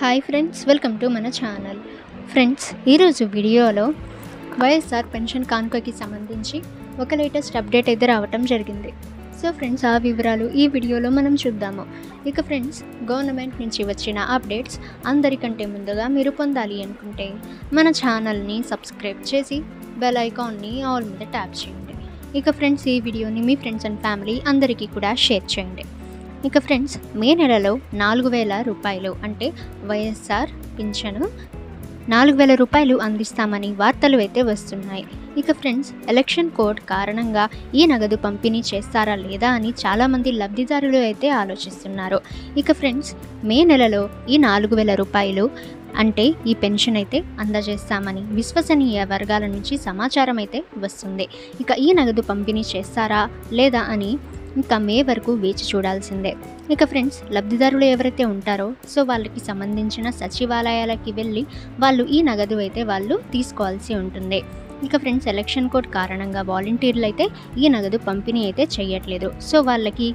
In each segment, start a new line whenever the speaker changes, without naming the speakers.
Hi friends, welcome to మన channel. Friends, ఈరోజు వీడియోలో వైఎస్ఆర్ పెన్షన్ కానుకకి సంబంధించి ఒక లేటెస్ట్ అప్డేట్ అయితే రావటం జరిగింది. సో ఫ్రెండ్స్, ఆ వివరాలు ఈ వీడియోలో మనం చూద్దాము. ఇక ఫ్రెండ్స్, గవర్నమెంట్ నుంచి వచ్చిన అప్డేట్స్ అందరికంటే ముందుగా మీరు పొందాలి అనుకుంటే మన ఛానల్ని సబ్స్క్రైబ్ చేసి బెల్ ఐకాన్ని ఆల్ మీద ట్యాప్ చేయండి. ఇక ఫ్రెండ్స్, ఈ వీడియోని మీ ఫ్రెండ్స్ అండ్ ఫ్యామిలీ అందరికీ కూడా షేర్ చేయండి. ఇక ఫ్రెండ్స్, మే నెలలో 4,000 రూపాయలు అంటే వైఎస్ఆర్ పింఛను 4,000 రూపాయలు అందిస్తామని వార్తలు అయితే వస్తున్నాయి. ఇక ఫ్రెండ్స్, ఎలక్షన్ కోడ్ కారణంగా ఈ నగదు పంపిణీ చేస్తారా లేదా అని చాలామంది లబ్ధిదారులు అయితే ఆలోచిస్తున్నారు. ఇక ఫ్రెండ్స్, మే నెలలో ఈ 4,000 రూపాయలు అంటే ఈ పెన్షన్ అయితే అందజేస్తామని విశ్వసనీయ వర్గాల నుంచి సమాచారం అయితే వస్తుంది. ఇక ఈ నగదు పంపిణీ చేస్తారా లేదా అని ఇంకా మే వరకు వేచి చూడాల్సిందే. ఇక ఫ్రెండ్స్, లబ్ధిదారులు ఎవరైతే ఉంటారో సో వాళ్ళకి సంబంధించిన సచివాలయాలకి వెళ్ళి వాళ్ళు ఈ నగదు అయితే వాళ్ళు తీసుకోవాల్సి ఉంటుంది. ఇక ఫ్రెండ్స్, ఎలక్షన్ కోడ్ కారణంగా వాలంటీర్లు అయితే ఈ నగదు పంపిణీ అయితే చేయట్లేదు. సో వాళ్ళకి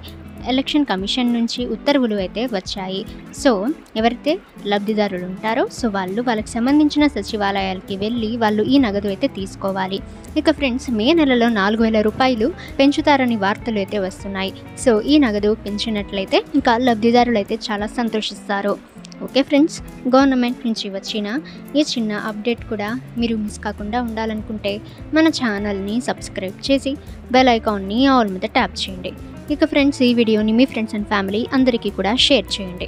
ఎలక్షన్ కమిషన్ నుంచి ఉత్తర్వులు అయితే వచ్చాయి. సో ఎవరైతే లబ్ధిదారులు ఉంటారో సో వాళ్ళకి సంబంధించిన సచివాలయాలకి వెళ్ళి వాళ్ళు ఈ నగదు అయితే తీసుకోవాలి. ఇక ఫ్రెండ్స్, మే నెలలో 4,000 రూపాయలు పెంచుతారని వార్తలు అయితే వస్తున్నాయి. సో ఈ నగదు పెంచినట్లయితే ఇంకా లబ్ధిదారులు అయితే చాలా సంతోషిస్తారు. ఓకే ఫ్రెండ్స్, గవర్నమెంట్ నుంచి వచ్చిన ఈ చిన్న అప్డేట్ కూడా మీరు మిస్ కాకుండా ఉండాలనుకుంటే మన ఛానల్ని సబ్స్క్రైబ్ చేసి బెల్ ఐకాన్ని ఆల్ మీద ట్యాప్ చేయండి. ఇక ఫ్రెండ్స్, ఈ వీడియోని మీ ఫ్రెండ్స్ అండ్ ఫ్యామిలీ అందరికీ కూడా షేర్ చేయండి.